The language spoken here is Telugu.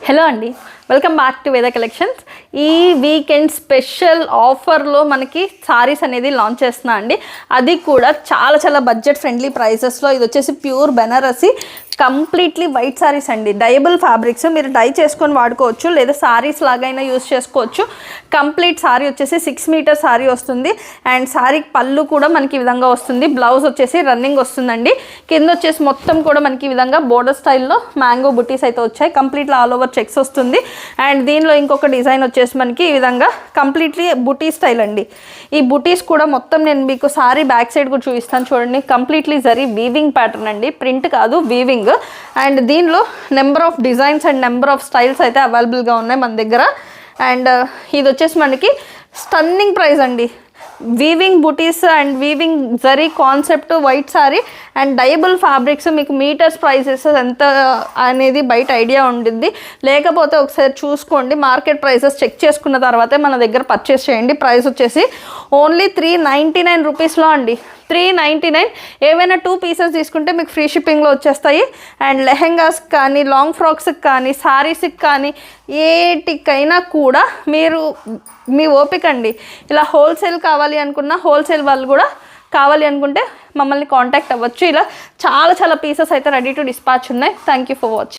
హలో అండి, వెల్కమ్ బ్యాక్ టు వేద కలెక్షన్స్. ఈ వీకెండ్ స్పెషల్ ఆఫర్లో మనకి సారీస్ అనేది లాంచ్ చేస్తున్నా అండి. అది కూడా చాలా చాలా బడ్జెట్ ఫ్రెండ్లీ ప్రైసెస్లో. ఇది వచ్చేసి pure Banarasi completely white saris అండి. డైబుల్ ఫ్యాబ్రిక్స్, మీరు డై చేసుకొని వాడుకోవచ్చు లేదా సారీస్ లాగైనా యూస్ చేసుకోవచ్చు. కంప్లీట్ సారీ వచ్చేసి 6 మీటర్ సారీ వస్తుంది. అండ్ సారీ పళ్ళు కూడా మనకి ఈ విధంగా వస్తుంది. బ్లౌజ్ వచ్చేసి రన్నింగ్ వస్తుందండి. కింద వచ్చేసి మొత్తం కూడా మనకి ఈ విధంగా బోర్డర్ స్టైల్లో మ్యాంగో బుటీస్ అయితే వచ్చాయి. కంప్లీట్లీ ఆల్ ఓవర్ చెక్స్ వస్తుంది. అండ్ దీనిలో ఇంకొక డిజైన్ వచ్చేసి మనకి ఈ విధంగా కంప్లీట్లీ బుటీ స్టైల్ అండి. ఈ బుటీస్ కూడా మొత్తం నేను మీకు సారీ బ్యాక్ సైడ్ కూడా చూపిస్తాను చూడండి. కంప్లీట్లీ జరీ వీవింగ్ ప్యాటర్న్ అండి, ప్రింట్ కాదు వీవింగ్. అండ్ దీనిలో number of designs and number of styles అయితే అవైలబుల్గా ఉన్నాయి మన దగ్గర. అండ్ ఇది వచ్చేసి మనకి స్టన్నింగ్ ప్రైస్ అండి. Weaving buttis and weaving zari concept white sorry and డైబుల్ fabrics. మీకు మీటర్స్ ప్రైసెస్ ఎంత అనేది బయట ఐడియా ఉంటుంది, లేకపోతే ఒకసారి చూసుకోండి. మార్కెట్ ప్రైసెస్ చెక్ చేసుకున్న తర్వాతే మన దగ్గర పర్చేస్ చేయండి. ప్రైస్ వచ్చేసి ఓన్లీ 399 రూపీస్లో అండి. 399. ఏవైనా 2 పీసెస్ తీసుకుంటే మీకు ఫ్రీ షిప్పింగ్లో వచ్చేస్తాయి. అండ్ లెహెంగాస్ కానీ, లాంగ్ ఫ్రాక్స్కి కానీ, సారీస్కి కానీ, ఏటికైనా కూడా మీరు మీ ఓపిక అండి. ఇలా హోల్సేల్ కావాలి అనుకున్న హోల్సేల్ వాళ్ళు కూడా కావాలి అనుకుంటే మమ్మల్ని కాంటాక్ట్ అవ్వచ్చు. ఇలా చాలా చాలా పీసెస్ అయితే రెడీ టు డిస్పాచ్ ఉన్నాయి. Thank you for watching.